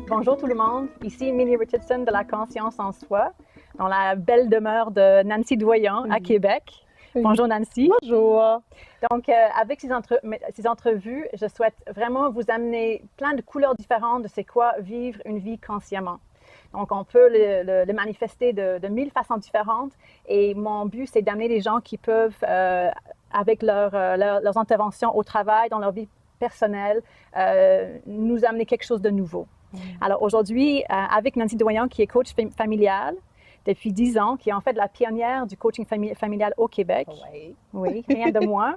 Bonjour tout le monde, ici Millie Richardson de la Conscience en Soi, dans la belle demeure de Nancy Doyon à Québec. Bonjour Nancy. Bonjour. Donc, avec ces entrevues, je souhaite vraiment vous amener plein de couleurs différentes de c'est quoi vivre une vie consciemment. Donc, on peut le manifester de 1000 façons différentes et mon but, c'est d'amener les gens qui peuvent, avec leurs interventions au travail, dans leur vie personnelle, nous amener quelque chose de nouveau. Alors aujourd'hui, avec Nancy Doyon, qui est coach familial depuis 10 ans, qui est en fait la pionnière du coaching familial au Québec. Oui. Oui, rien de moins.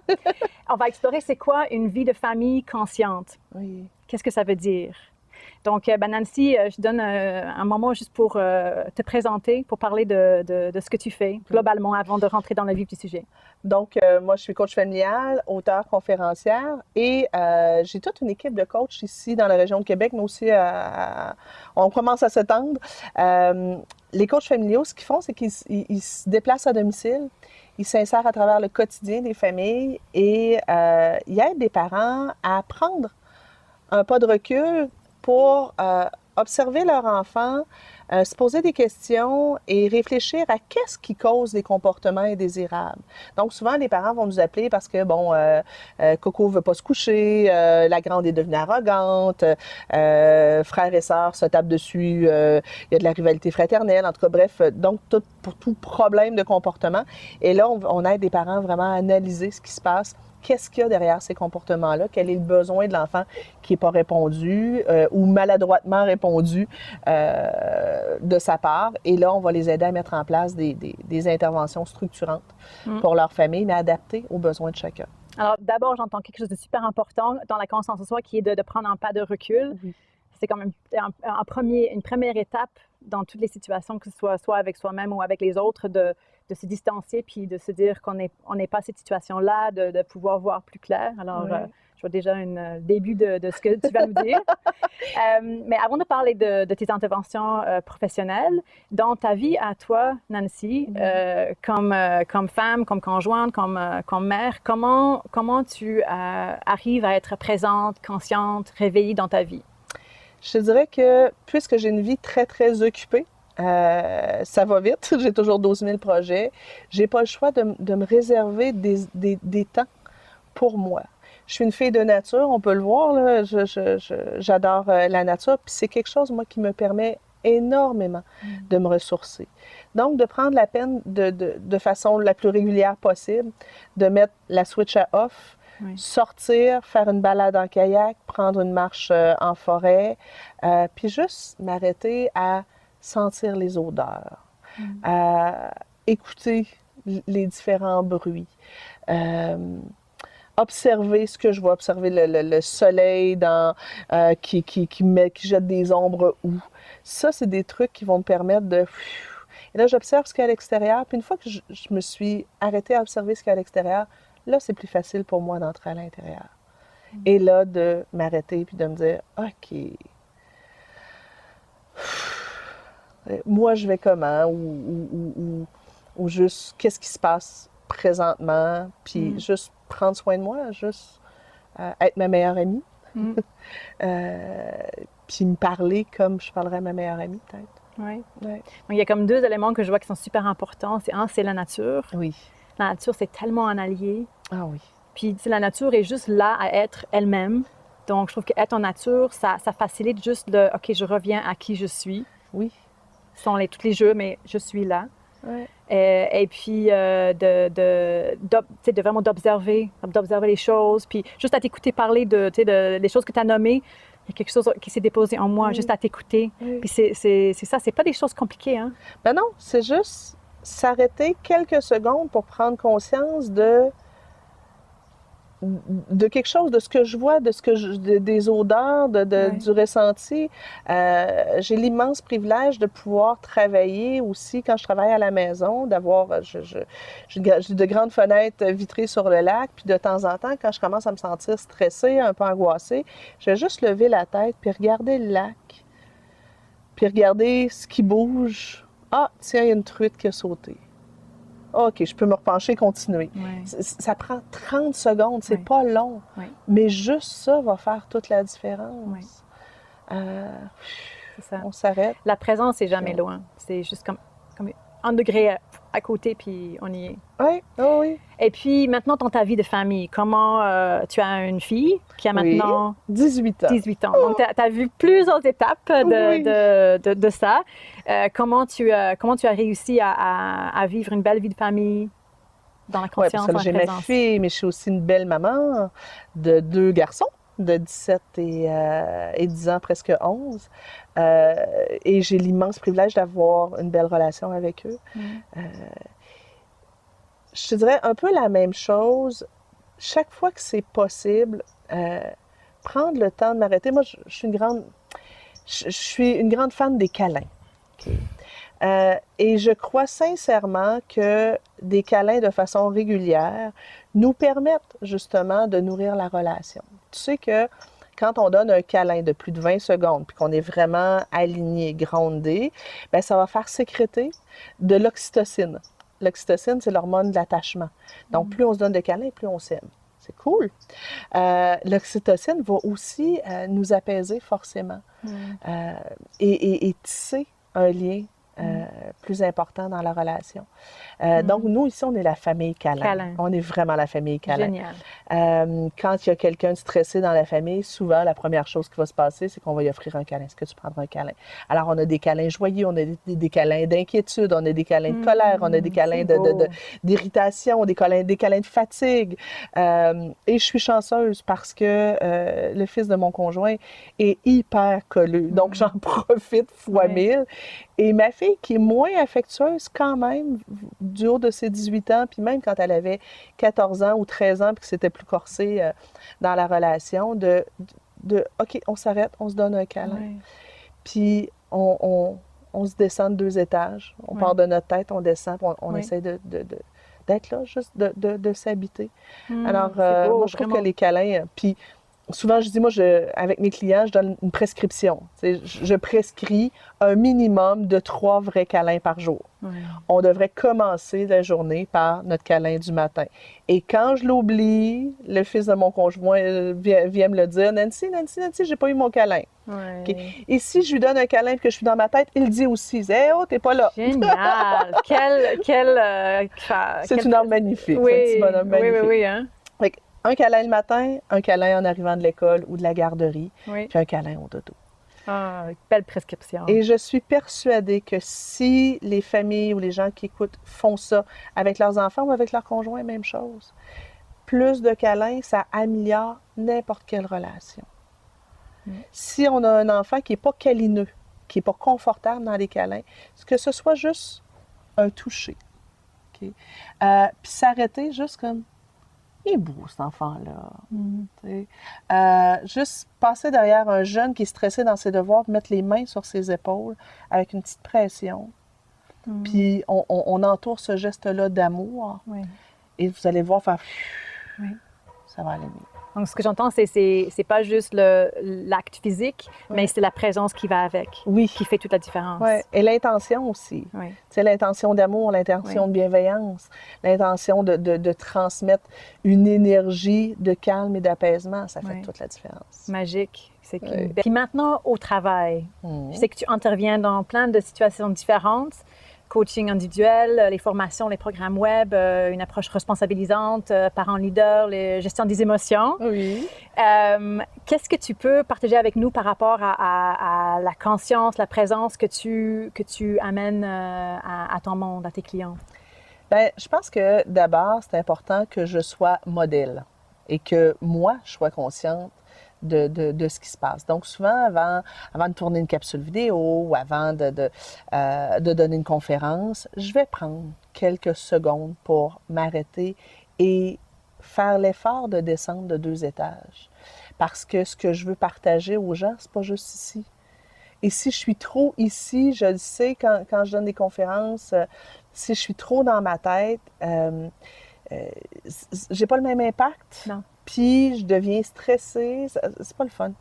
On va explorer c'est quoi une vie de famille consciente. Oui. Qu'est-ce que ça veut dire? Donc, Nancy, je donne un moment juste pour te présenter, pour parler de ce que tu fais globalement avant de rentrer dans le vif du sujet. Donc, moi, je suis coach familial, auteure, conférencière et j'ai toute une équipe de coachs ici dans la région de Québec, mais aussi on commence à s'étendre. Les coachs familiaux, ce qu'ils font, c'est qu'ils se déplacent à domicile, ils s'insèrent à travers le quotidien des familles et ils aident des parents à prendre un pas de recul pour observer leur enfant, se poser des questions et réfléchir à qu'est-ce qui cause des comportements indésirables. Donc, souvent, les parents vont nous appeler parce que, bon, Coco ne veut pas se coucher, la grande est devenue arrogante, frères et sœurs se tapent dessus, il y a de la rivalité fraternelle, en tout cas, bref, donc, pour tout problème de comportement. Et là, on aide des parents vraiment à analyser ce qui se passe. Qu'est-ce qu'il y a derrière ces comportements-là? Quel est le besoin de l'enfant qui n'est pas répondu ou maladroitement répondu de sa part? Et là, on va les aider à mettre en place des interventions structurantes pour leur famille, mais adaptées aux besoins de chacun. Alors, d'abord, j'entends quelque chose de super important dans la conscience en soi qui est de prendre un pas de recul. C'est comme une première étape dans toutes les situations, que ce soit avec soi-même ou avec les autres, de se distancier puis de se dire qu'on n'est pas cette situation-là, de pouvoir voir plus clair. Alors, je vois déjà un début de ce que tu vas nous dire. Mais avant de parler de tes interventions professionnelles, dans ta vie à toi, Nancy, comme femme, comme conjointe, comme mère, comment tu arrives à être présente, consciente, réveillée dans ta vie? Je te dirais que puisque j'ai une vie très, très occupée, ça va vite, j'ai toujours 12 000 projets, j'ai pas le choix de me réserver des temps pour moi. Je suis une fille de nature, on peut le voir, là, j'adore la nature, puis c'est quelque chose, moi, qui me permet énormément de me ressourcer. Donc, de prendre la peine de façon la plus régulière possible, de mettre la switch à off, sortir, faire une balade en kayak, prendre une marche en forêt, puis juste m'arrêter à sentir les odeurs, à écouter les différents bruits, observer ce que je vois, observer le soleil qui jette des ombres où. Ça, c'est des trucs qui vont me permettre de... Et là, j'observe ce qu'il y a à l'extérieur, puis une fois que je me suis arrêtée à observer ce qu'il y a à l'extérieur, là, c'est plus facile pour moi d'entrer à l'intérieur. Et là, de m'arrêter puis de me dire, OK, moi, je vais comment? Ou juste, qu'est-ce qui se passe présentement? Puis juste prendre soin de moi, juste être ma meilleure amie. Puis me parler comme je parlerais à ma meilleure amie, peut-être. Oui. Ouais. Il y a comme deux éléments que je vois qui sont super importants. C'est la nature. Oui. La nature, c'est tellement un allié. Ah oui. Puis la nature est juste là à être elle-même. Donc, je trouve qu'être en nature, ça facilite juste OK, je reviens à qui je suis. Oui. Ce sont tous les jeux, mais je suis là. Ouais. Et puis, de vraiment d'observer les choses. Puis, juste à t'écouter parler des choses que tu as nommées, il y a quelque chose qui s'est déposé en moi, juste à t'écouter. Puis, c'est ça, c'est pas des choses compliquées, hein? Ben non, c'est juste s'arrêter quelques secondes pour prendre conscience de quelque chose, de ce que je vois, des odeurs, du ressenti. J'ai l'immense privilège de pouvoir travailler aussi quand je travaille à la maison, d'avoir, j'ai de grandes fenêtres vitrées sur le lac, puis de temps en temps, quand je commence à me sentir stressée, un peu angoissée, je vais juste lever la tête, puis regarder le lac, puis regarder ce qui bouge. Ah, tiens, il y a une truite qui a sauté. OK, je peux me repencher et continuer. Ouais. Ça prend 30 secondes, c'est pas long. Mais juste ça va faire toute la différence. C'est ça. On s'arrête. La présence n'est jamais Puis loin. C'est juste comme 1 degré à côté, puis on y est. Oui, oh oui. Et puis, maintenant, dans ta vie de famille, comment tu as une fille qui a Oui. maintenant 18 ans. 18 ans. Donc, tu as vu plusieurs étapes Oui. de ça. Comment tu as réussi à vivre une belle vie de famille dans la Oui, conscience, parce que dans la j'ai ma présence? fille, mais je suis aussi une belle maman de 2 garçons de 17 et 10 ans, presque 11. Et j'ai l'immense privilège d'avoir une belle relation avec eux. Je te dirais un peu la même chose. Chaque fois que c'est possible, prendre le temps de m'arrêter. Moi, je suis une grande fan des câlins. OK? Et je crois sincèrement que des câlins de façon régulière nous permettent justement de nourrir la relation. Tu sais que quand on donne un câlin de plus de 20 secondes, puis qu'on est vraiment aligné, groundé, bien, ça va faire sécréter de l'oxytocine. L'oxytocine, c'est l'hormone de l'attachement. Donc, plus on se donne de câlins, plus on s'aime. C'est cool. L'oxytocine va aussi nous apaiser forcément et tisser un lien plus important dans la relation. Donc, nous, ici, on est la famille câlin. On est vraiment la famille câlin. Génial. Quand il y a quelqu'un de stressé dans la famille, souvent, la première chose qui va se passer, c'est qu'on va lui offrir un câlin. Est-ce que tu prendras un câlin? Alors, on a des câlins joyeux, on a des câlins d'inquiétude, on a des câlins de colère, on a des câlins d'irritation, des câlins de fatigue. Et je suis chanceuse parce que le fils de mon conjoint est hyper colleux. Donc, j'en profite fois 1000. Et ma fille, qui est moins affectueuse quand même, du haut de ses 18 ans, puis même quand elle avait 14 ans ou 13 ans, puis que c'était plus corsé dans la relation, OK, on s'arrête, on se donne un câlin. Puis on se descend de 2 étages. On part de notre tête, on descend, puis on essaie d'être là, juste de s'habiter. Alors, beau, moi, je trouve vraiment. que les câlins, puis souvent, je dis, moi, avec mes clients, je donne une prescription. Je prescris un minimum de 3 vrais câlins par jour. On devrait commencer la journée par notre câlin du matin. Et quand je l'oublie, le fils de mon conjoint vient me le dire, Nancy, j'ai pas eu mon câlin. Okay. Et si je lui donne un câlin et que je suis dans ma tête, il dit aussi, « Hey, oh, t'es pas là! » Génial! C'est une arme magnifique. Oui, c'est un petit bonhomme magnifique. oui, hein? Un câlin le matin, un câlin en arrivant de l'école ou de la garderie, puis un câlin au dodo. Ah, belle prescription. Et je suis persuadée que si les familles ou les gens qui écoutent font ça avec leurs enfants ou avec leurs conjoints, même chose. Plus de câlins, ça améliore n'importe quelle relation. Si on a un enfant qui n'est pas câlineux, qui n'est pas confortable dans les câlins, que ce soit juste un toucher. Okay? Puis s'arrêter juste comme, il est beau cet enfant-là. Juste passer derrière un jeune qui est stressé dans ses devoirs, mettre les mains sur ses épaules avec une petite pression. Puis on entoure ce geste-là d'amour. Et vous allez voir faire, ça va aller mieux. Donc, ce que j'entends, c'est pas juste l'acte physique, mais c'est la présence qui va avec, qui fait toute la différence. Et l'intention aussi. C'est l'intention d'amour, l'intention de bienveillance, l'intention de transmettre une énergie de calme et d'apaisement. Ça fait toute la différence. Magique. Puis maintenant, au travail, je sais que tu interviens dans plein de situations différentes. Coaching individuel, les formations, les programmes web, une approche responsabilisante, parents leaders, la gestion des émotions. Qu'est-ce que tu peux partager avec nous par rapport à la conscience, la présence que tu amènes à ton monde, à tes clients? Bien, je pense que d'abord, c'est important que je sois modèle et que moi, je sois consciente de ce qui se passe. Donc, souvent, avant de tourner une capsule vidéo ou avant de donner une conférence, je vais prendre quelques secondes pour m'arrêter et faire l'effort de descendre de 2 étages. Parce que ce que je veux partager aux gens, c'est pas juste ici. Et si je suis trop ici, je le sais quand je donne des conférences, si je suis trop dans ma tête, j'ai pas le même impact. Non. Puis je deviens stressée, c'est pas le fun.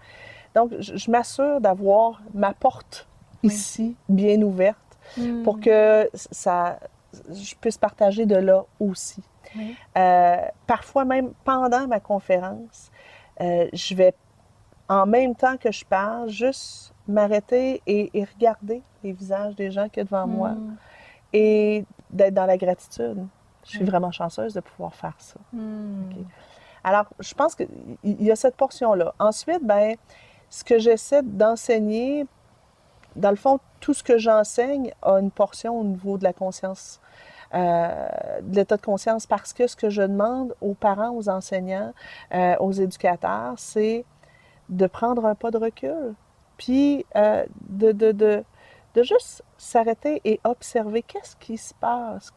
Donc, je m'assure d'avoir ma porte ici, bien ouverte, pour que je puisse partager de là aussi. Parfois même pendant ma conférence, je vais en même temps que je parle, juste m'arrêter et regarder les visages des gens qui sont devant moi et d'être dans la gratitude. Je suis vraiment chanceuse de pouvoir faire ça. OK. Alors, je pense qu'il y a cette portion-là. Ensuite, ben, ce que j'essaie d'enseigner, dans le fond, tout ce que j'enseigne a une portion au niveau de la conscience, de l'état de conscience, parce que ce que je demande aux parents, aux enseignants, aux éducateurs, c'est de prendre un pas de recul, puis de juste s'arrêter et observer qu'est-ce qui se passe,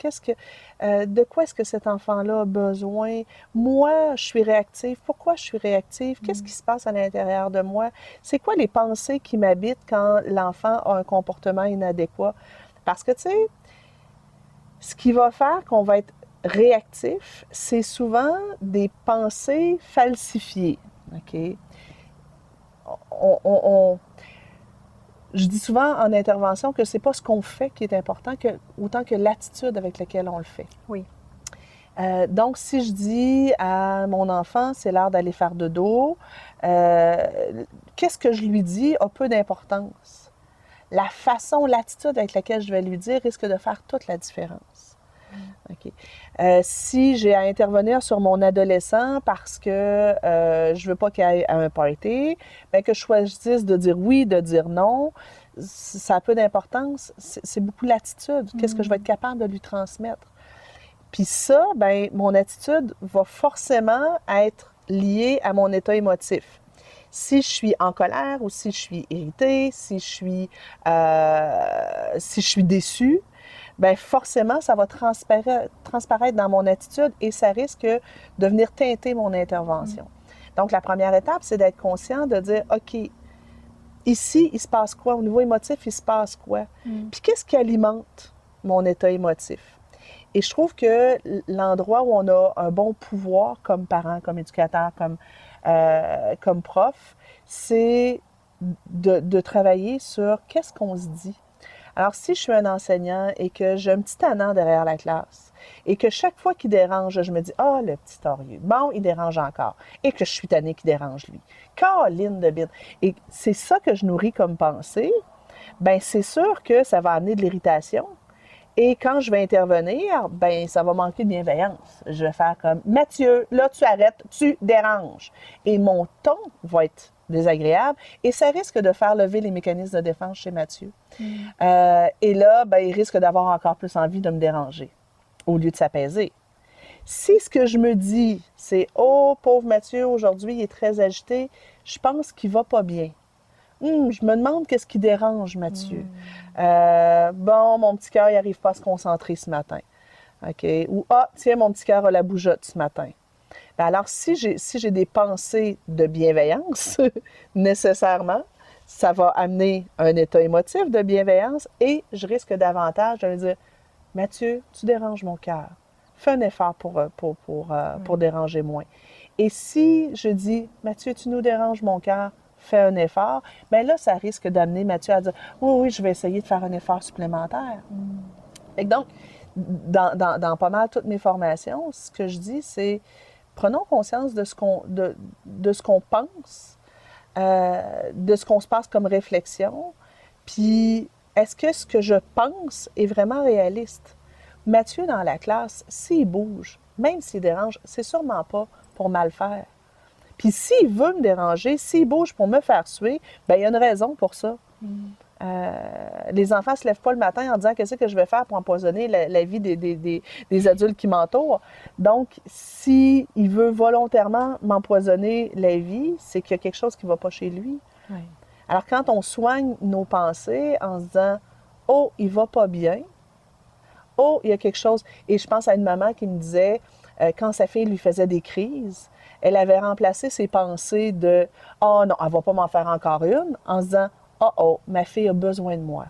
de quoi est-ce que cet enfant-là a besoin. Moi, je suis réactive. Pourquoi je suis réactive? Qu'est-ce qui se passe à l'intérieur de moi? C'est quoi les pensées qui m'habitent quand l'enfant a un comportement inadéquat? Parce que, tu sais, ce qui va faire qu'on va être réactif, c'est souvent des pensées falsifiées. OK? Je dis souvent en intervention que c'est pas ce qu'on fait qui est important autant que l'attitude avec laquelle on le fait. Oui. Donc, si je dis à mon enfant, c'est l'heure d'aller faire dodo, qu'est-ce que je lui dis a peu d'importance. La façon, l'attitude avec laquelle je vais lui dire risque de faire toute la différence. OK. Si j'ai à intervenir sur mon adolescent parce que je veux pas qu'il aille à un party, bien que je choisisse de dire oui, de dire non, ça a peu d'importance. C'est beaucoup l'attitude. Qu'est-ce que je vais être capable de lui transmettre? Puis ça, bien, mon attitude va forcément être liée à mon état émotif. Si je suis en colère ou si je suis irritée, si je suis déçue, bien forcément, ça va transparaître dans mon attitude et ça risque de venir teinter mon intervention. Donc, la première étape, c'est d'être conscient, de dire, OK, ici, il se passe quoi? Au niveau émotif, il se passe quoi? Puis qu'est-ce qui alimente mon état émotif? Et je trouve que l'endroit où on a un bon pouvoir comme parent, comme éducateur, comme prof, c'est de travailler sur qu'est-ce qu'on se dit. Alors, si je suis un enseignant et que j'ai un petit tannant derrière la classe et que chaque fois qu'il dérange, je me dis « Ah, le petit orieux, bon, il dérange encore. » Et que je suis tannée qu'il dérange lui. Caroline de bine. Et c'est ça que je nourris comme pensée, bien, c'est sûr que ça va amener de l'irritation. Et quand je vais intervenir, bien, ça va manquer de bienveillance. Je vais faire comme « Mathieu, là, tu arrêtes, tu déranges. » Et mon ton va être désagréable et ça risque de faire lever les mécanismes de défense chez Mathieu. Et là, bien, il risque d'avoir encore plus envie de me déranger au lieu de s'apaiser. Si ce que je me dis, c'est « Oh, pauvre Mathieu, aujourd'hui, il est très agité, je pense qu'il va pas bien. Je me demande qu'est-ce qui dérange Mathieu. Bon, mon petit cœur, il n'arrive pas à se concentrer ce matin. OK? Ou ah, tiens, mon petit cœur a la bougeotte ce matin. » Bien, alors, si j'ai des pensées de bienveillance, nécessairement, ça va amener un état émotif de bienveillance et je risque davantage de lui dire « Mathieu, tu déranges mon cœur. Fais un effort pour déranger moins. » Et si je dis « Mathieu, tu nous déranges mon cœur, fais un effort », bien là, ça risque d'amener Mathieu à dire « Oui, je vais essayer de faire un effort supplémentaire. » Et donc, dans pas mal toutes mes formations, ce que je dis, c'est prenons conscience de ce qu'on pense, de ce qu'on se passe comme réflexion, puis est-ce que ce que je pense est vraiment réaliste? Mathieu, dans la classe, s'il bouge, même s'il dérange, c'est sûrement pas pour mal faire. Puis s'il veut me déranger, s'il bouge pour me faire suer, bien, il y a une raison pour ça. Les enfants ne se lèvent pas le matin en disant « Qu'est-ce que je vais faire pour empoisonner la vie des adultes qui m'entourent? » Donc, s'il veut volontairement m'empoisonner la vie, c'est qu'il y a quelque chose qui ne va pas chez lui. Oui. Alors, quand on soigne nos pensées en se disant « Oh, il ne va pas bien. Oh, il y a quelque chose. » Et je pense à une maman qui me disait, quand sa fille lui faisait des crises, elle avait remplacé ses pensées de « Oh non, elle ne va pas m'en faire encore une » en se disant « Oh, ma fille a besoin de moi. »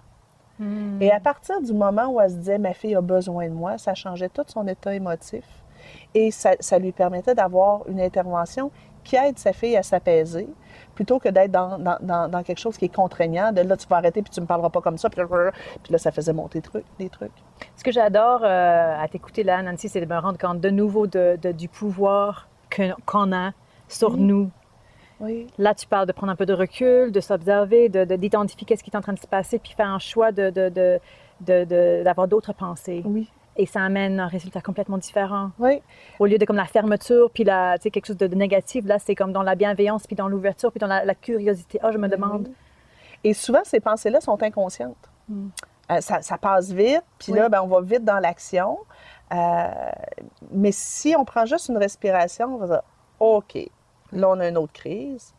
Et à partir du moment où elle se disait « Ma fille a besoin de moi », ça changeait tout son état émotif et ça lui permettait d'avoir une intervention qui aide sa fille à s'apaiser plutôt que d'être dans quelque chose qui est contraignant, de là, tu vas arrêter puis tu ne me parleras pas comme ça, puis là, ça faisait monter des trucs. Ce que j'adore à t'écouter là, Nancy, c'est de me rendre compte de nouveau du pouvoir qu'on a sur nous. Oui. Là, tu parles de prendre un peu de recul, de s'observer, d'identifier qu'est-ce qui est en train de se passer, puis faire un choix d'avoir d'autres pensées. Oui. Et ça amène un résultat complètement différent. Oui. Au lieu de comme la fermeture, puis quelque chose de négatif, là, c'est comme dans la bienveillance, puis dans l'ouverture, puis dans la curiosité. Ah, je me demande. Oui. Et souvent, ces pensées-là sont inconscientes. Ça passe vite, puis là, ben, on va vite dans l'action. Mais si on prend juste une respiration, on va dire « OK, là, on a une autre crise. »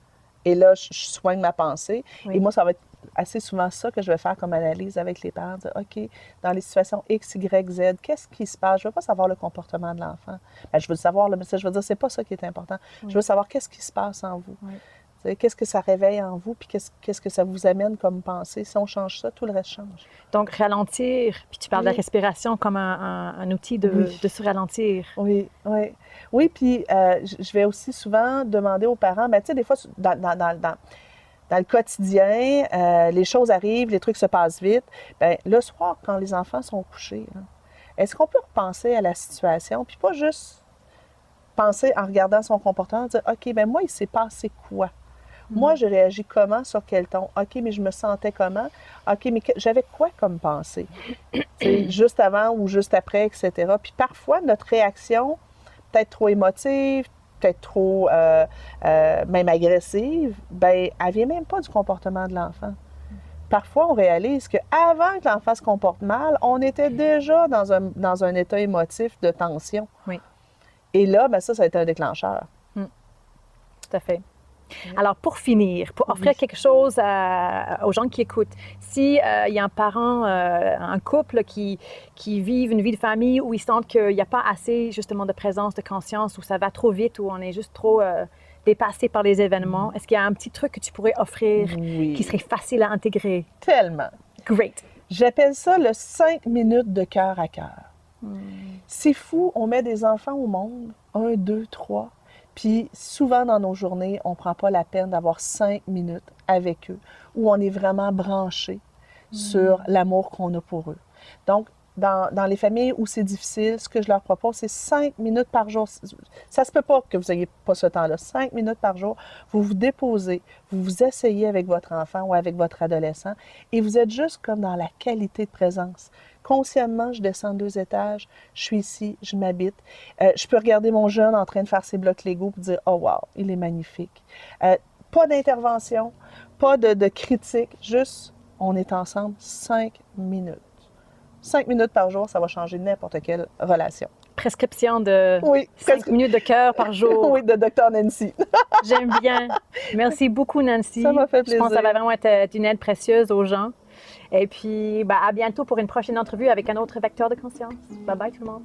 Et là, je soigne ma pensée. Oui. Et moi, ça va être assez souvent ça que je vais faire comme analyse avec les parents. Dire, OK, dans les situations X, Y, Z, qu'est-ce qui se passe? Je ne veux pas savoir le comportement de l'enfant. Ben, je veux le savoir, mais je veux dire, c'est pas ça qui est important. Oui. Je veux savoir qu'est-ce qui se passe en vous. Oui. Qu'est-ce que ça réveille en vous, puis qu'est-ce que ça vous amène comme pensée. Si on change ça, tout le reste change. Donc, ralentir, puis tu parles de la respiration comme un outil de se ralentir. Oui, oui. Oui, puis je vais aussi souvent demander aux parents, bien, tu sais, des fois, dans le quotidien, les choses arrivent, les trucs se passent vite. Bien, le soir, quand les enfants sont couchés, hein, est-ce qu'on peut repenser à la situation, puis pas juste penser en regardant son comportement, dire, OK, bien, moi, il s'est passé quoi? Moi, je réagis comment, sur quel ton? OK, mais je me sentais comment? OK, mais j'avais quoi comme pensée? Juste avant ou juste après, etc. Puis parfois, notre réaction, peut-être trop émotive, peut-être trop même agressive, bien, elle ne vient même pas du comportement de l'enfant. Parfois, on réalise qu'avant que l'enfant se comporte mal, on était déjà dans un état émotif de tension. Oui. Et là, bien, ça a été un déclencheur. Tout à fait. Alors, pour finir, pour offrir quelque chose aux gens qui écoutent, si il y a un parent, un couple qui vivent une vie de famille où ils sentent qu'il n'y a pas assez, justement, de présence, de conscience, où ça va trop vite, où on est juste trop dépassé par les événements, est-ce qu'il y a un petit truc que tu pourrais offrir qui serait facile à intégrer? Tellement. Great. J'appelle ça le 5 minutes de cœur à cœur. C'est fou, on met des enfants au monde, 1, 2, 3. Puis souvent dans nos journées, on ne prend pas la peine d'avoir 5 minutes avec eux, où on est vraiment branché sur l'amour qu'on a pour eux. Donc, dans les familles où c'est difficile, ce que je leur propose, c'est 5 minutes par jour. Ça ne se peut pas que vous n'ayez pas ce temps-là. 5 minutes par jour, vous vous déposez, vous vous asseyez avec votre enfant ou avec votre adolescent et vous êtes juste comme dans la qualité de présence. Consciemment, je descends 2 étages, je suis ici, je m'habite. Je peux regarder mon jeune en train de faire ses blocs Lego et dire « Oh wow, il est magnifique ». Pas d'intervention, pas de critique, juste on est ensemble 5 minutes. 5 minutes par jour, ça va changer n'importe quelle relation. Prescription de 5 minutes de cœur par jour. Oui, de Dr. Nancy. J'aime bien. Merci beaucoup, Nancy. Ça m'a fait plaisir. Je pense que ça va vraiment être une aide précieuse aux gens. Et puis, à bientôt pour une prochaine entrevue avec un autre vecteur de conscience. Bye bye tout le monde.